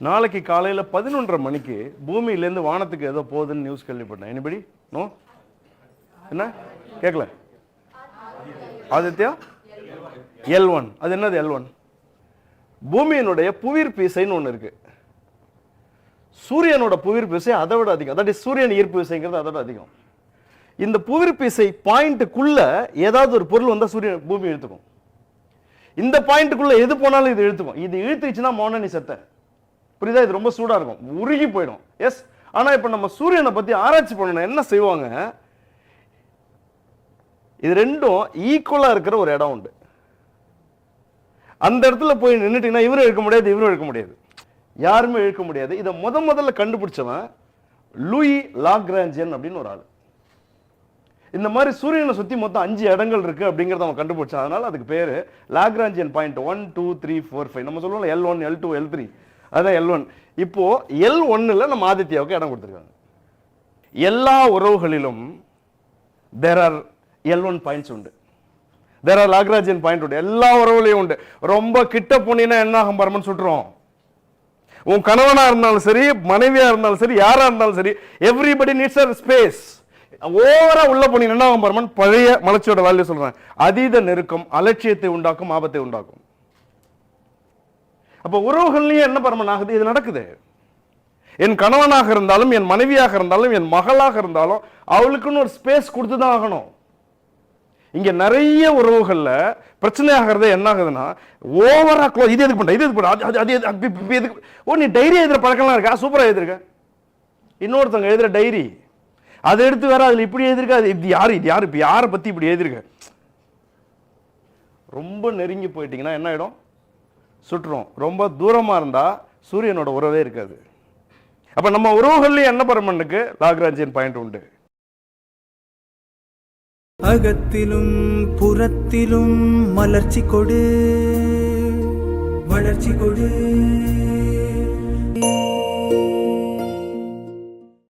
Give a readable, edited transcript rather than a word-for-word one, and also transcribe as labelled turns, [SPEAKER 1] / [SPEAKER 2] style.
[SPEAKER 1] நாளைக்கு காலையில் 11:30 மணிக்கு பூமியிலேருந்து வானத்துக்கு ஏதோ போகுதுன்னு நியூஸ் கேள்விப்பட்டேன். எனிபடி? நோ? என்ன கேட்கல? ஆதித்யா L1. அது என்னது L1? பூமியினுடைய புவியீர்ப்பு விசைன்னு ஒன்று இருக்கு. சூரியனோட புவியீர்ப்பு விசை அதை விட அதிகம். அதாவது சூரியன் ஈர்ப்பு விசைங்கிறது அதோட அதிகம். இந்த புவியீர்ப்பு விசை பாயிண்ட்டுக்குள்ள ஏதாவது ஒரு பொருள் வந்தால் சூரியன் பூமி இழுத்துக்கும். இந்த பாயிண்ட்டுக்குள்ள எது போனாலும் இது இழுத்துக்கும். இது இழுத்துச்சுன்னா மௌன நீ செத்த. புரியுதா? இது ரொம்ப சூடா இருக்கும், உருகி போயிடும். எஸ். ஆனா இப்ப நம்ம சூரியனை பத்தி ஆராய்ச்சி பண்ணணும். என்ன செய்வாங்க? இது ரெண்டும் ஈக்குவலா இருக்கிற ஒரு இடம் உண்டு. அந்த இடத்துல போய் நின்றுட்டீங்கன்னா இவரும் இழுக்க முடியாது, இவரும் இழுக்க முடியாது, யாருமே இழுக்க முடியாது. இதை முதல்ல கண்டுபிடிச்சவன் லூயி லாக்ராஞ்சியன் அப்படின்னு ஒரு ஆள். இந்த மாதிரி சூரியனை சுத்தி மொத்தம் 5 இடங்கள் இருக்கு அப்படிங்கறத அவன் கண்டுபிடிச்சான். அதனால அதுக்கு பேரு லாக்ராஞ்சியன் பாயிண்ட் 1 2 3 4 5. நம்ம சொல்லுவோம் L1 L2 L3. அதான் L1. இப்போ L1ல நம்ம ஆதித்யாவுக்கு இடம் கொடுத்துருக்காங்க. எல்லா உறவுகளிலும் there are L1 பாயிண்ட்ஸ் உண்டு. there are லாக்ராஞ்சியன் பாயிண்ட் உண்டு. எல்லா உறவுலையும் உண்டு. ரொம்ப கிட்ட போனீங்கன்னா என்ன ஆகும் பரமன் சுட்டுரும். உன் கணவனா இருந்தாலும் சரி, மனைவியா இருந்தாலும் சரி, யாரா இருந்தாலும் சரி, எவ்ரிபடி நீட்ஸ் a ஸ்பேஸ். ஓவரா உள்ள போனீங்கன்னா என்ன ஆகும் பரமன்? பழைய மலர்ச்சியோட வேல்யூ சொல்றேன். அதீத நெருக்கம் அலட்சியத்தை உண்டாக்கும், ஆபத்தை உண்டாக்கும். அப்ப உறவுகள்லயும் என்ன பரமன் ஆகுது? இது நடக்குது. என் கணவனாக இருந்தாலும், என் மனைவியாக இருந்தாலும், என் மகளாக இருந்தாலும் அவளுக்குன்னு ஒரு ஸ்பேஸ் கொடுத்துதான் ஆகணும். இங்க நிறைய உறவுகள்ல பிரச்சனை ஆகிறது என்ன ஆகுதுன்னா, ஓவரா க்ளோஸ். இது எதுக்கு பண்ற, இது எதுக்கு பண்ற, எதுக்கு? ஓ, நீ டைரி எழுதுற பழக்கம்லாம் இருக்கா? சூப்பரா எழுதிருக்க. இன்னொருத்தவங்க எழுதுற டைரி அதை எடுத்து வேற அதுல இப்படி எழுதிருக்க. அது இது யாரு இப்ப யாரை பத்தி இப்படி எழுதிருக்க? ரொம்ப நெருங்கி போயிட்டீங்கன்னா என்ன ஆயிடும்? சுற்றுறோம். ரொம்ப தூரமா இருந்தா சூரியனோட உறவே இருக்காது. அப்ப நம்ம உறவுகள்லயும் என்ன பரமனுக்கு லாக்ராஞ்சியன் பாயிண்ட் உண்டு.
[SPEAKER 2] அகத்திலும் புறத்திலும் மலர்ச்சி கொடு, வளர்ச்சி கொடு.